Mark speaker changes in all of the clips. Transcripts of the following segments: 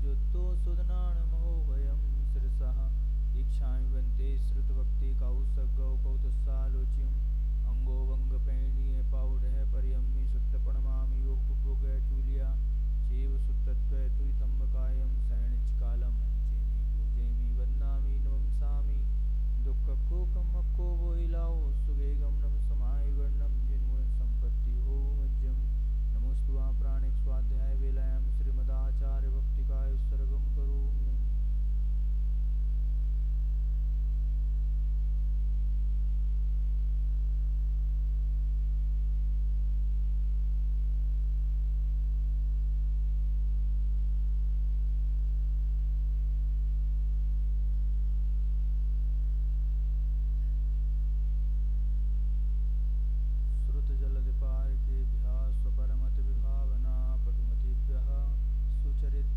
Speaker 1: युद्धो सुदनानमो वयं शिरसः इच्छामि वन्ते श्रुतभक्ति कौसगौ कौतुस्सालोच्यम् अंगो वंगपैणीय पाउडह परियम्मि सुत्तपणमामि योगपुग चूलिया चेव सुत्तत्व तुयितम्बकायं सैणिचकालं मंचेमि पूजेमि वन्दामि नमंसामि दुःखकोकमक्को वोहिलाओ सुगेगं नम समाय वर्णं जिन्गुण संपत्ति हो मज्जम नमोस्तु प्राणिक स्वाध्याय वेलायाम श्रीमदाचार्य भक्तिकाय सर्गम करोमि।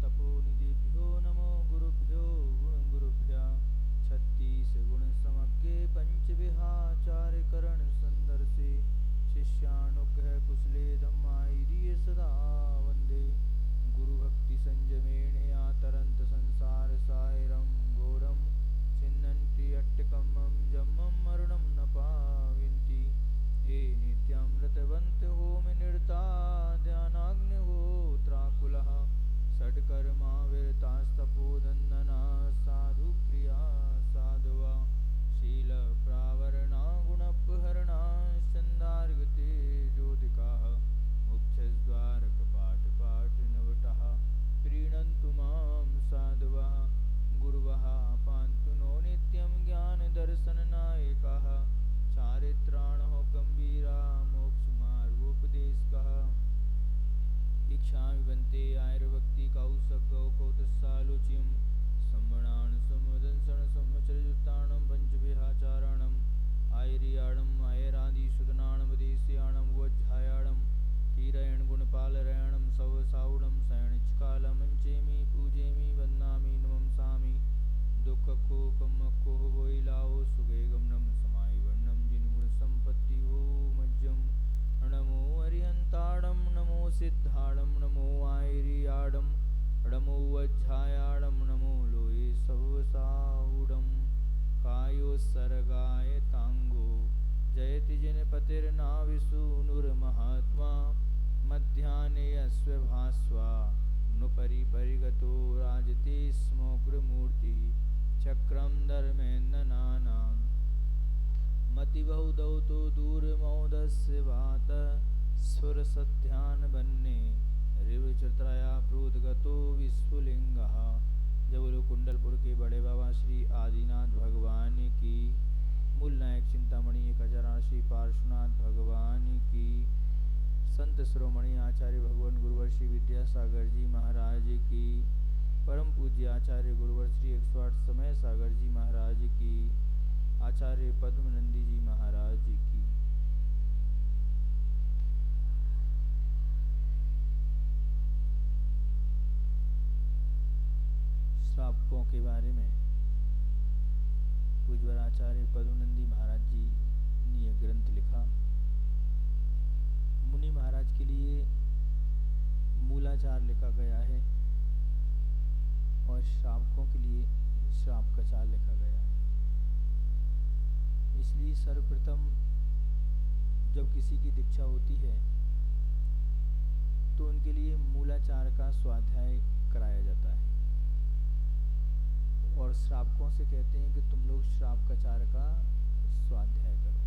Speaker 1: तपोनिधिभ्यो नमो गुरुभ्यो गुणगुरुभ्यः छत्तीस गुण समग्रे पंचविहाचार्यकरण संदर्शे शिष्यानुग्रह कुशले धम्माईरिय सदा वंदे गुरुभक्ति संजमेणया तरंत संसार सायरं घोरं छिन्नन्ति अट्टकमं जम्मं मरणं न पाविन्ति ये नित्यमृतवन्त होम निरता ध्यानाग्निहोत्राकुलः षट्कर्मा विरतास्तपोदन्दना साधु प्रिया साधुवा शील प्रावरणा गुणपहरणा छन्दार्गते ज्योतिकाः मुक्षद्वार कपाट पाट नवटः प्रीणन्तु मां साधवः गुरुवः पान्तु नो नित्यं ज्ञानदर्शननायकाः चारित्राणो गम्भीरा मोक्षमार्गोपदेशकः इच्छामि वन्ते आयुर्भक्ति कौसगौ कौतुस्सालोच्यं सम्मणान् सम्मदंसण सम्मचरयुक्ताणं पञ्चविहाचाराणम् आयर्याणम् आयरादिशुदनाणं वदेश्याणं वज्झायाणं कीरयण गुणपालरयणं सवसावुणं सयणिचकालं मञ्चेमि पूजेमि वन्दामि नमंसामि दुःखकोकमक्को वोहिलाओ सुगेगं नम समाय वर्णं जिन्गुण संपत्ति हो मज्जं नमो अरिहन्ताणं नमो सिद्धाणं नमो आयर्याणं नमो वज्झायाणं नमो लोये सवसावुडं कायोत्सर्गाय तांगो जयति जनपतिर्नाविसूनुर्महात्मा मध्याह्ने यस्य भास्वा नुपरि परिगतो राजते स्मोग्रमूर्तिः चक्रं धर्मेन्द्रनानां मतिबहुदौतो दूरमौदस्य वात सुरसध्यान बन्ने रिवचत्रया प्रोदगतो विश्वलिंगः। जब लोग कुंडलपुर के बड़े बाबा श्री आदिनाथ भगवान की, मूल नायक चिंतामणि एक हजार श्री पार्श्वनाथ भगवान की, संत शिरोमणि आचार्य भगवान गुरुवर श्री विद्यासागर जी महाराज की, परम पूज्य आचार्य गुरुवर श्री 108 समय सागर जी महाराज की, आचार्य पद्मनंदी जी महाराज की। श्रावकों के बारे में पूज्य आचार्य पद्मनंदी महाराज जी ने यह ग्रंथ लिखा। मुनि महाराज के लिए मूलाचार लिखा गया है और श्रावकों के लिए श्रावकाचार लिखा गया है। इसलिए सर्वप्रथम जब किसी की दीक्षा होती है तो उनके लिए मूलाचार का स्वाध्याय कराया जाता है और श्रावकों से कहते हैं कि तुम लोग श्रावकाचार का स्वाध्याय करो।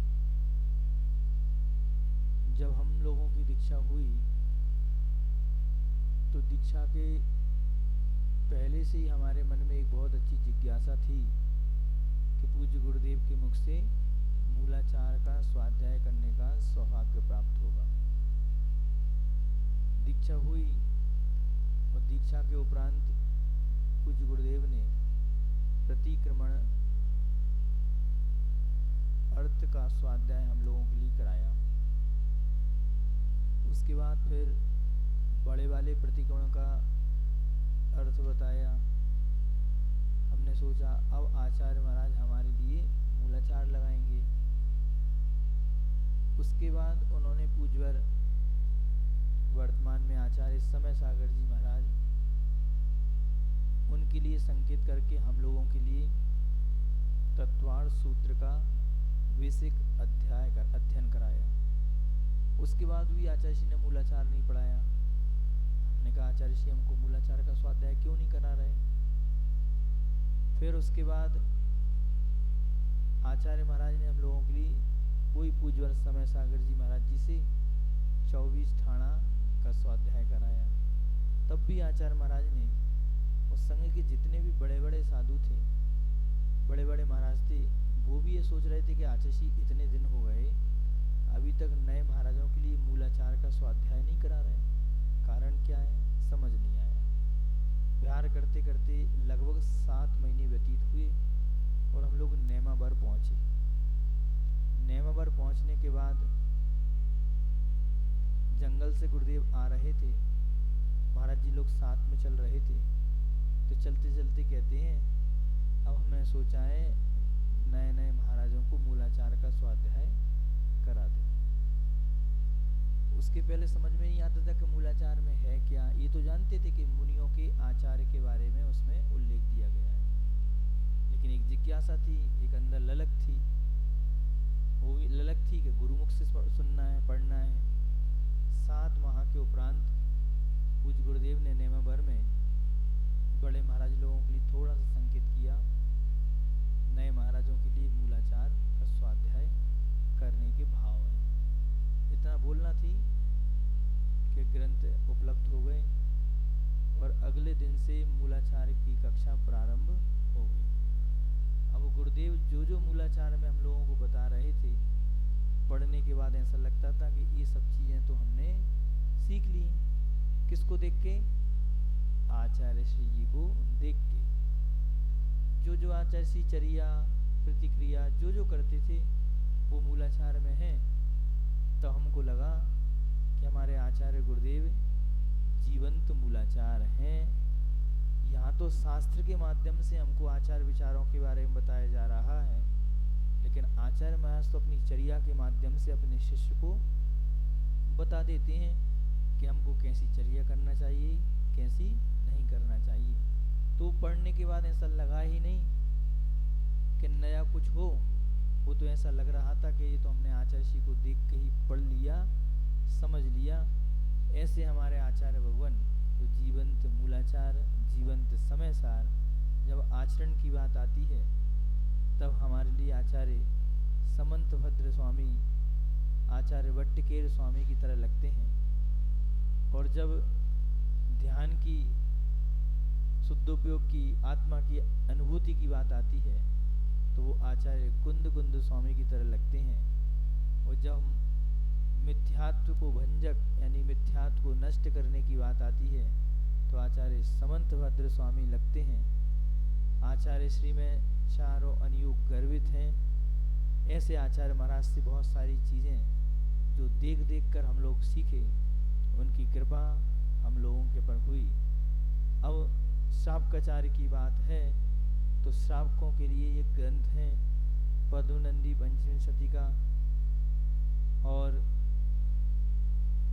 Speaker 1: जब हम लोगों की दीक्षा हुई तो दीक्षा के पहले से ही हमारे मन में एक बहुत अच्छी जिज्ञासा थी कि पूज्य गुरुदेव के मुख से मूलाचार का स्वाध्याय करने का सौभाग्य प्राप्त होगा। दीक्षा हुई और दीक्षा के उपरांत पूज्य गुरुदेव ने प्रतिक्रमण अर्थ का स्वाध्याय हम लोगों के लिए कराया। उसके बाद फिर बड़े वाले प्रतिक्रमण का अर्थ बताया। हमने सोचा अब आचार्य महाराज हमारे लिए मूलाचार लगाएंगे। उसके बाद उन्होंने पूज्यवर वर्तमान में आचार्य समय सागर जी महाराज उनके लिए संकेत करके हम लोगों के लिए तत्वार्थ सूत्र का बेसिक अध्ययन कराया। उसके बाद भी आचार्य श्री ने मूलाचार नहीं पढ़ाया। हमने कहा आचार्य श्री हमको मूलाचार का स्वाध्याय क्यों नहीं करा रहे। फिर उसके बाद आचार्य महाराज ने हम लोगों के लिए वही पूज्यवर समय सागर जी महाराज जी से 24 ठाणा का स्वाध्याय कराया। तब भी आचार्य महाराज ने उस संघ के जितने भी बड़े बड़े साधु थे, बड़े बड़े महाराज थे, वो भी ये सोच रहे थे कि आचार्य श्री इतने दिन हो गए अभी तक नए महाराजों के लिए मूलाचार का स्वाध्याय नहीं करा रहे। कारण क्या है समझ नहीं आया। विहार करते करते लगभग 7 महीने व्यतीत हुए और हम लोग नेमावर पहुंचे। नेमावर पहुंचने के बाद जंगल से गुरुदेव आ रहे थे, महाराज जी लोग साथ में चल रहे थे। तो चलते चलते कहते हैं अब हमने सोचा है नए नए महाराजों को मूलाचार का स्वाध्याय करा दे। उसके पहले समझ में नहीं आता था कि मूलाचार में है क्या। ये तो जानते थे कि मुनियों के आचार्य के बारे में उसमें उल्लेख दिया गया है, लेकिन एक जिज्ञासा थी, एक अंदर ललक थी। वो ललक थी कि गुरुमुख से सुनना है, पढ़ना है। 7 माह के उपरांत पूज्य गुरुदेव ने नेमावर में बड़े महाराज लोगों के लिए थोड़ा सा संकेत किया, नए महाराजों के लिए मूलाचार का स्वाध्याय करने के भाव है। इतना बोलना थी कि ग्रंथ उपलब्ध हो गए और अगले दिन से मूलाचार की कक्षा प्रारंभ हो गई। अब गुरुदेव जो जो मूलाचार में हम लोगों को बता रहे थे, पढ़ने के बाद ऐसा लगता था कि ये सब चीजें तो हमने सीख ली। किसको देख के? आचार्य श्री जी को देख के। जो जो आचार्य श्री चर्या प्रतिक्रिया जो जो करते थे वो मूलाचार में है। तो हमको लगा कि हमारे आचार्य गुरुदेव जीवंत मूलाचार हैं। यहाँ तो शास्त्र के माध्यम से हमको आचार विचारों के बारे में बताया जा रहा है, लेकिन आचार्य महाराज तो अपनी चर्या के माध्यम से अपने शिष्य को बता देते हैं कि हमको कैसी चर्या करना चाहिए, कैसी नहीं करना चाहिए। तो पढ़ने के बाद ऐसा लगा ही नहीं कि नया कुछ हो। वो तो ऐसा लग रहा था कि ये तो हमने आचार्य श्री को देख के ही पढ़ लिया, समझ लिया। ऐसे हमारे आचार्य भगवान तो जीवंत मूलाचार, जीवंत समय सार, जब आचरण की बात आती है तब हमारे लिए आचार्य समंत भद्र स्वामी, आचार्य वट्टिकेर स्वामी की तरह लगते हैं। और जब ध्यान की शुद्धोपयोग की, आत्मा की अनुभूति की बात आती है तो वो आचार्य कुंद स्वामी की तरह लगते हैं। और जब मिथ्यात्व को भंजक यानी मिथ्यात्व को नष्ट करने की बात आती है तो आचार्य समंत भद्र स्वामी लगते हैं। आचार्य श्री में चारों अनयुग गर्वित हैं। ऐसे आचार्य महाराज से बहुत सारी चीज़ें जो देख देख कर हम लोग सीखे, उनकी कृपा हम लोगों के पर हुई। अब श्रावकाचार्य की बात है तो श्रावकों के लिए ये ग्रंथ हैं पद्मनंदी पंचविंशति का और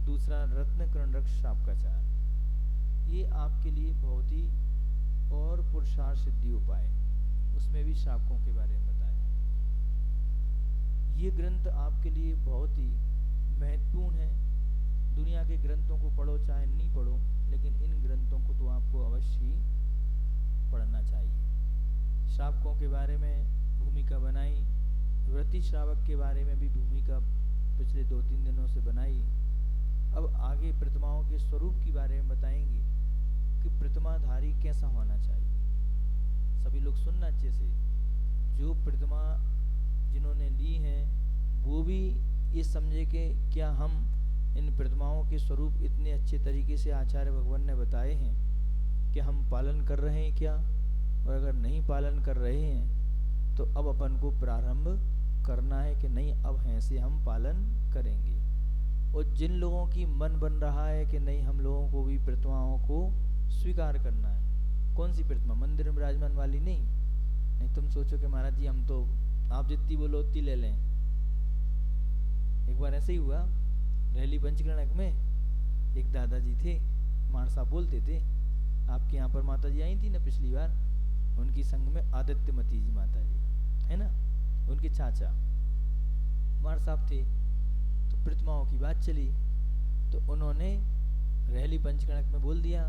Speaker 1: दूसरा रत्नकर्ण श्रावकाचार। ये आपके लिए बहुत ही और पुरुषार्थ सिद्धि उपाय, उसमें भी श्रावकों के बारे में बताया। ये ग्रंथ आपके लिए बहुत ही महत्वपूर्ण है। दुनिया के ग्रंथों को पढ़ो चाहे नहीं पढ़ो, लेकिन इन ग्रंथों को तो आपको अवश्य ही पढ़ना चाहिए। श्रावकों के बारे में भूमिका बनाई, व्रती श्रावक के बारे में भी भूमिका पिछले 2-3 दिनों से बनाई। अब आगे प्रतिमाओं के स्वरूप के बारे में बताएंगे कि प्रतिमाधारी कैसा होना चाहिए। सभी लोग सुनना अच्छे से। जो प्रतिमा जिन्होंने ली हैं वो भी ये समझे कि क्या हम इन प्रतिमाओं के स्वरूप इतने अच्छे तरीके से आचार्य भगवान ने बताए हैं कि हम पालन कर रहे हैं क्या, और अगर नहीं पालन कर रहे हैं तो अब अपन को प्रारंभ करना है कि नहीं, अब ऐसे हम पालन करेंगे। और जिन लोगों की मन बन रहा है कि नहीं हम लोगों को भी प्रतिमाओं को स्वीकार करना है। कौन सी प्रतिमा? मंदिर में विराजमान वाली नहीं तुम सोचो कि महाराज जी हम तो आप जितनी बोलो उतनी ले लें। एक बार ऐसे ही हुआ, रैली पंचकर्णक में एक दादाजी थे, मार साहब बोलते थे आपके यहाँ पर माता जी आई थी ना पिछली बार, उनकी संग में आदित्यमती जी माता जी है ना, उनके चाचा कुमार साहब थे। तो प्रतिमाओं की बात चली तो उन्होंने रहली पंचकणक में बोल दिया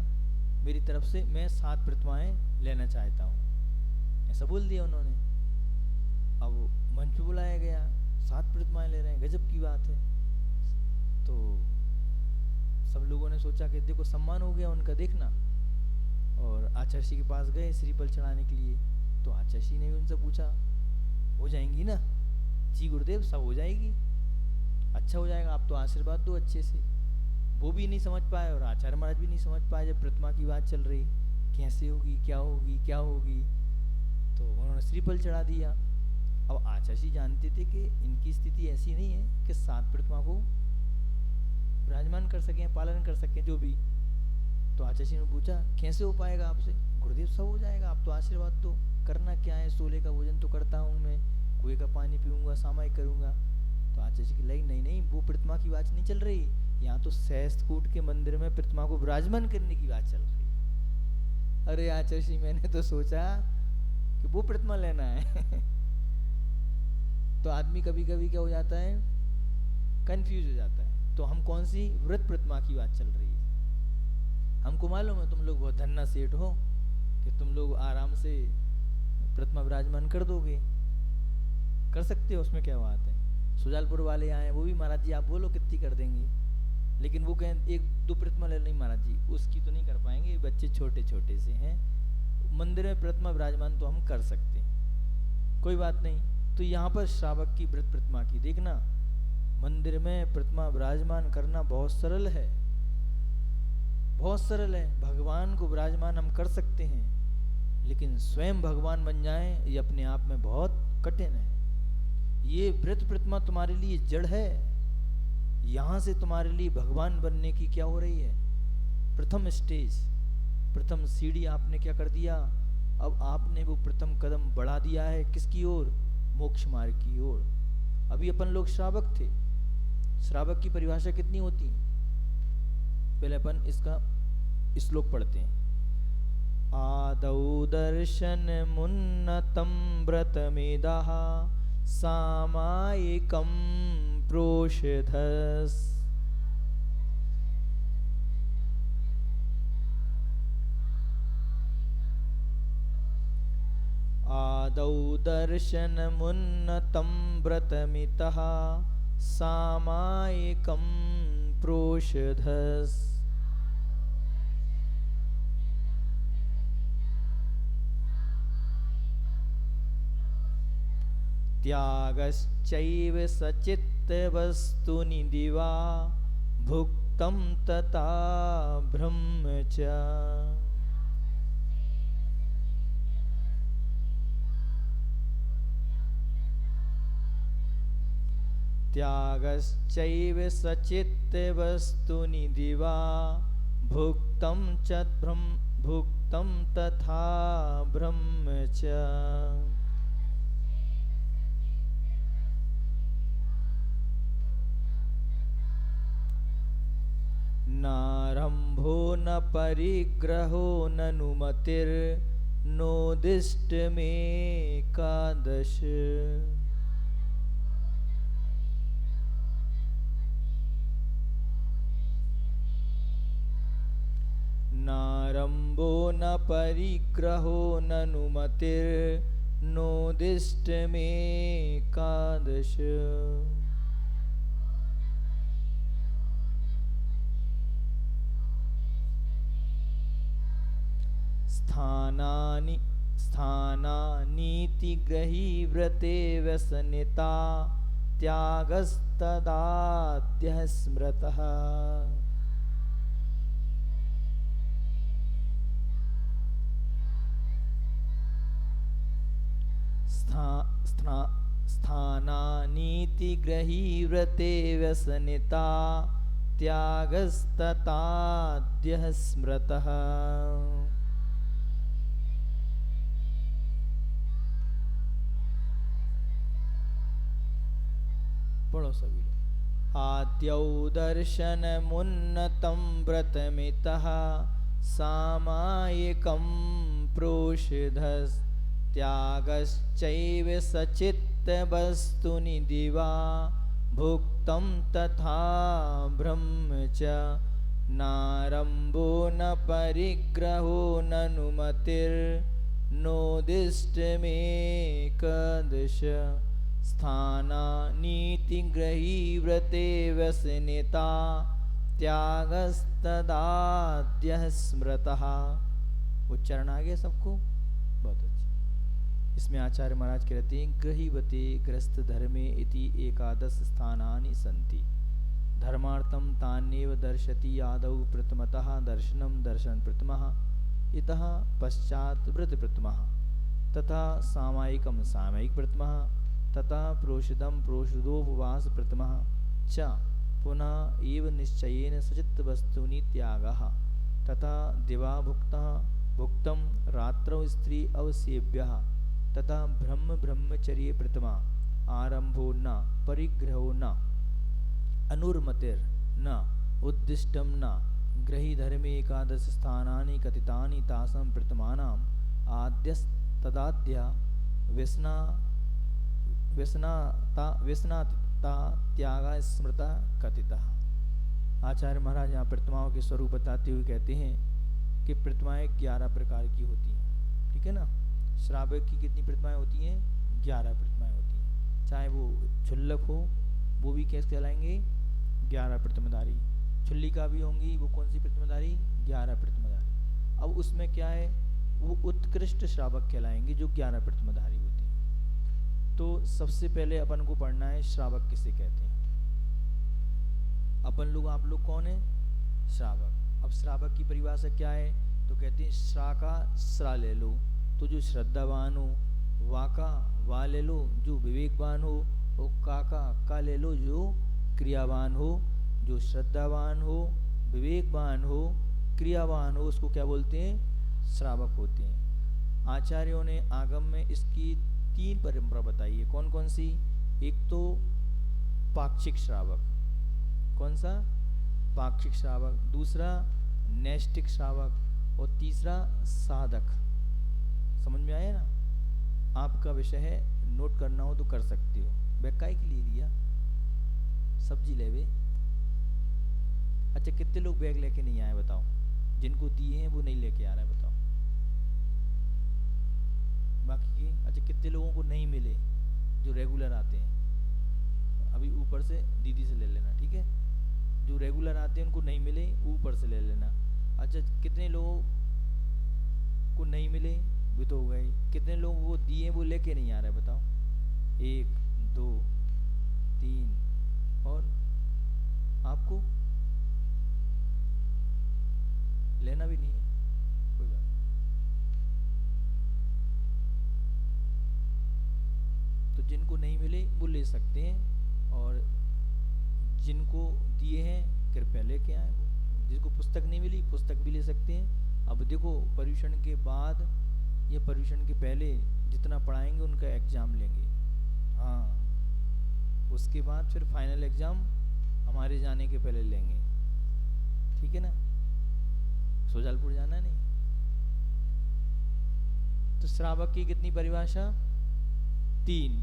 Speaker 1: मेरी तरफ से मैं 7 प्रतिमाएं लेना चाहता हूँ, ऐसा बोल दिया उन्होंने। अब मंच पे बुलाया गया, 7 प्रतिमाएं ले रहे हैं, गजब की बात है। तो सब लोगों ने सोचा कि देखो सम्मान हो गया उनका, देखना। और आचार्य के पास गए श्रीफल चढ़ाने के लिए। तो आचार्य ने भी उनसे पूछा हो जाएंगी ना? जी गुरुदेव सब हो जाएगी, अच्छा हो जाएगा, आप तो आशीर्वाद दो अच्छे से। वो भी नहीं समझ पाए और आचार्य महाराज भी नहीं समझ पाए, जब प्रतिमा की बात चल रही कैसे होगी क्या होगी क्या होगी। तो उन्होंने श्रीफल चढ़ा दिया। अब आचार्य जी जानते थे कि इनकी स्थिति ऐसी नहीं है कि 7 प्रतिमा को विराजमान कर सकें, पालन कर सकें जो भी। तो आचार्य जी ने पूछा कैसे हो पाएगा आपसे? गुरुदेव सब हो जाएगा, आप तो आशीर्वाद दो। करना क्या है, सोले का भोजन तो करता हूँ मैं, कुएं का पानी पीऊंगा, सामायिक करूंगा। तो आचार्य जी की लगी नहीं नहीं, वो प्रतिमा की बात नहीं चल रही, यहाँ तो सहस्त्रकूट के मंदिर में प्रतिमा को विराजमान करने की बात चल रही है। अरे आचार्य जी मैंने तो सोचा कि वो प्रतिमा लेना है। तो आदमी कभी कभी क्या हो जाता है, कंफ्यूज हो जाता है। तो हम कौन सी व्रत प्रतिमा की बात चल रही है? हमको मालूम है तुम लोग बहुत धन्ना सेठ हो कि तुम लोग आराम से प्रतिमा विराजमान कर दोगे, कर सकते हो, उसमें क्या बात है। सुजालपुर वाले आए, वो भी महाराज जी आप बोलो कितनी कर देंगे, लेकिन वो कहें 1-2 प्रतिमा ले, नहीं महाराज जी उसकी तो नहीं कर पाएंगे, बच्चे छोटे छोटे से हैं, मंदिर में प्रतिमा विराजमान तो हम कर सकते हैं, कोई बात नहीं। तो यहाँ पर श्रावक की व्रत प्रतिमा की देखना, मंदिर में प्रतिमा विराजमान करना बहुत सरल है, बहुत सरल है। भगवान को विराजमान हम कर सकते हैं, लेकिन स्वयं भगवान बन जाएं ये अपने आप में बहुत कठिन है। ये व्रत प्रतिमा तुम्हारे लिए जड़ है, यहाँ से तुम्हारे लिए भगवान बनने की क्या हो रही है, प्रथम स्टेज, प्रथम सीढ़ी आपने क्या कर दिया, अब आपने वो प्रथम कदम बढ़ा दिया है किसकी ओर, मोक्ष मार्ग की ओर। अभी अपन लोग श्रावक थे, श्रावक की परिभाषा कितनी होती है? पहले अपन इसका श्लोक पढ़ते हैं। आदौ दर्शन मुन्नतम व्रतमेदाः सामायिकं प्रोषधस्। आदौ दर्शनमुन्नतं व्रतमितः सामायिकं प्रोषधस्। त्यागश्चैव सचित्तवस्तुनि दिवा भुक्तं तथा ब्रह्म च। त्यागश्चैव सचित्तवस्तुनि दिवा भुक्तं तथा ब्रह्म च। नारंभो न परिग्रहो ननुमतिर्नोदिष्टमेकादश। नारंभो न परिग्रहो ननुमतिर्नोदिष्टमेकादश। स्थानानीति ग्रहीव्रते व्यसनिता त्यागस्तदाद्यः स्मृतः। स्थानानीति ग्रहीव्रते व्यसनिता त्यागस्तदाद्यः स्मृतः। पढ़ो सभी लोग। आद्यौ दर्शनमुन्नतं व्रतमितः सामायिकं प्रोषधस्त्यागश्चैव सचित्तवस्तुनि दिवा भुक्तं तथा ब्रह्म च नारम्भो न परिग्रहो ननुमतिर्नोदिष्टमेकदश स्थानानीतिग्रही व्रते व्यसनिता त्यागस्तदाद्यः स्मृतः। उच्चारण आ गया सबको? बहुत अच्छी। इसमें आचार्य महाराज कहते हैं गृहीवते ग्रस्त धर्मे इति एकादश स्थानानि सन्ति धर्मार्थम तान्येव दर्शति आदौ प्रथमतः दर्शनं दर्शन प्रथमः इतः पश्चात् व्रत प्रथमः तथा सामायिकं सामायिक प्रथमः तथा प्रोषिदं प्रोषिदोपवास प्रथमः च पुनः एव निश्चयेन सचित्तवस्तूनि त्यागः तथा दिवा भुक्तं रात्रौ स्त्री अवसेव्यः तथा ब्रह्मचर्ये प्रथमा आरंभो न परिग्रहो न अनुर्मतिर न उद्दिष्टं न ग्रही धर्मे एकादश स्थानानि कथितानि तासां प्रथमानाम् आद्यस्तदाद्या व्यसनाता त्यागा स्मृता कथिता। आचार्य महाराज यहाँ प्रतिमाओं के स्वरूप बताते हुए कहते हैं कि प्रतिमाएं 11 प्रकार की होती हैं, ठीक है ना। श्रावक की कितनी प्रतिमाएं होती हैं? 11 प्रतिमाएं होती हैं। चाहे वो छुल्लक हो वो भी कैसे कहलाएंगे? 11 प्रतिमाधारी। छुल्ली का भी होंगी, वो कौन सी प्रतिमाधारी? 11 प्रतिमाधारी। अब उसमें क्या है, वो उत्कृष्ट श्रावक कहलाएंगे जो 11 प्रतिमाधारी होते हैं। तो सबसे पहले अपन को पढ़ना है श्रावक किसे कहते हैं। अपन लोग, आप लोग कौन है? श्रावक। अब श्रावक की परिभाषा क्या है? तो कहते हैं श्रा का श्रा ले लो तो जो श्रद्धावान हो, वाका वा ले लो जो विवेकवान हो, और काका का ले लो जो क्रियावान हो। जो श्रद्धावान हो, विवेकवान हो, क्रियावान हो, उसको क्या बोलते हैं? श्रावक होते हैं। आचार्यों ने आगम में इसकी 3 परंपरा बताई है। कौन कौन सी? एक तो पाक्षिक श्रावक। कौन सा? पाक्षिक श्रावक। दूसरा नैष्टिक श्रावक, और तीसरा साधक। समझ में आया ना? आपका विषय है, नोट करना हो तो कर सकते हो। बैकाई के लिए दिया सब्जी लेवे। अच्छा, कितने लोग बैग लेके नहीं आए बताओ? जिनको दिए हैं वो नहीं लेके आ रहा है, बताओ। बाकी के अच्छा, कितने लोगों को नहीं मिले जो रेगुलर आते हैं? अभी ऊपर से दीदी से ले लेना, ठीक है। जो रेगुलर आते हैं उनको नहीं मिले, ऊपर से ले लेना। अच्छा, कितने लोगों को नहीं मिले? भी तो हो गए। कितने लोगों को दिए वो लेके नहीं आ रहे बताओ? 1 2 3 और आपको लेना भी नहीं है, कोई बात। तो जिनको नहीं मिले वो ले सकते हैं, और जिनको दिए हैं कृपया लेके आए। वो जिसको पुस्तक नहीं मिली पुस्तक भी ले सकते हैं। अब देखो, पर्यूषण के बाद या पर्यूषण के पहले जितना पढ़ाएंगे उनका एग्जाम लेंगे। हाँ, उसके बाद फिर फाइनल एग्जाम हमारे जाने के पहले लेंगे, ठीक है ना। सोजालपुर जाना नहीं। तो श्रावक की कितनी परिभाषा? 3।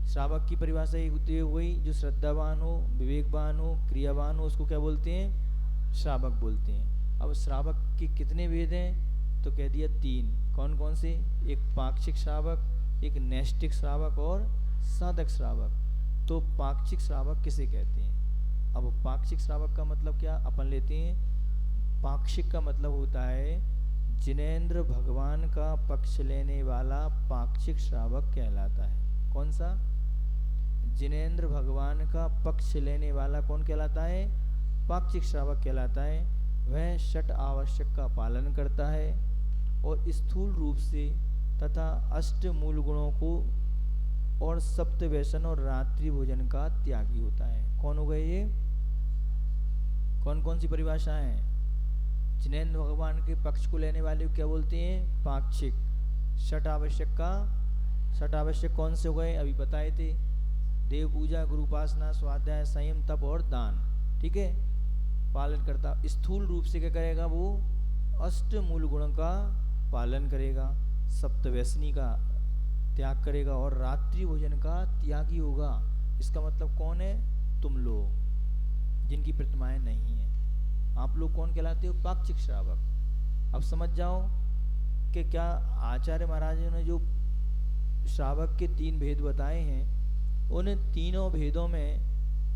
Speaker 1: श्रावक की परिभाषा एक होती है वही जो श्रद्धावान हो, विवेकवान हो, क्रियावान हो, उसको क्या बोलते हैं? श्रावक बोलते हैं। अब श्रावक के कितने भेद हैं? तो कह दिया 3। कौन कौन से? एक पाक्षिक श्रावक, एक नैष्टिक श्रावक और साधक श्रावक। तो पाक्षिक श्रावक किसे कहते हैं? अब पाक्षिक श्रावक का मतलब क्या अपन लेते हैं? पाक्षिक का मतलब होता है जिनेंद्र भगवान का पक्ष लेने वाला पाक्षिक श्रावक कहलाता है। कौन सा? जिनेंद्र भगवान का पक्ष लेने वाला कौन कहलाता है? पाक्षिक श्रावक कहलाता है। वह षट आवश्यक का पालन करता है और स्थूल रूप से तथा अष्ट मूल गुणों को और सप्त व्यसन और रात्रि भोजन का त्यागी होता है। कौन हो गए ये? कौन कौन सी परिभाषा है? जिनेंद्र भगवान के पक्ष को लेने वाले को क्या बोलते हैं? पाक्षिक। षट आवश्यक का, षट आवश्यक कौन से हो गए? अभी बताए थे। देव पूजा, गुरु उपासना, स्वाध्याय, संयम, तप और दान, ठीक है, पालन करता। स्थूल रूप से क्या करेगा वो? अष्ट मूल गुण का पालन करेगा, सप्तव्यसनी का त्याग करेगा और रात्रि भोजन का त्यागी होगा। इसका मतलब कौन है? तुम लोग जिनकी प्रतिमाएं नहीं है। आप लोग कौन कहलाते हो? पाक्षिक श्रावक। अब समझ जाओ कि क्या आचार्य महाराज ने जो श्रावक के 3 भेद बताए हैं, उन तीनों भेदों में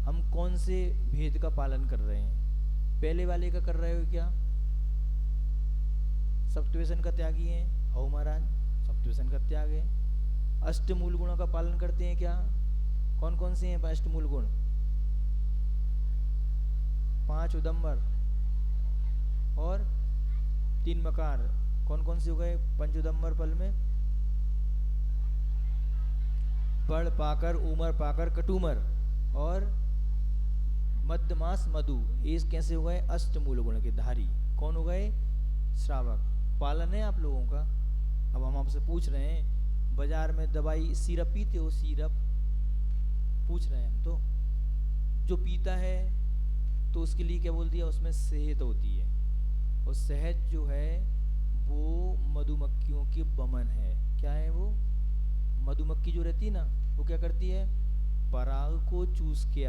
Speaker 1: हम कौन से भेद का पालन कर रहे हैं? पहले वाले का कर रहे हो क्या? सप्तव्यसन का त्यागी है हो महाराज, सप्तव्यसन का त्याग है। अष्टमूल गुणों का पालन करते हैं क्या? कौन कौन से हैं अष्टमूल गुण? 5 उदंबर और 3 मकार। कौन कौन से हो गए पंच उदंबर फल में? पढ़ पाकर, उमर पाकर, कटुमर और मध्यमास मधु। ये कैसे हो गए? अष्टमूल गुण के धारी। कौन हो गए? श्रावक। पालन है आप लोगों का। अब हम आपसे पूछ रहे हैं, बाजार में दवाई सिरप पीते हो? सिरप पूछ रहे हैं हम तो। जो पीता है तो उसके लिए क्या बोल दिया? उसमें शहद होती है, और शहद जो है वो मधुमक्खियों की बमन है। क्या है वो? मधुमक्खी जो रहती है ना, वो क्या करती है? पराग को चूस के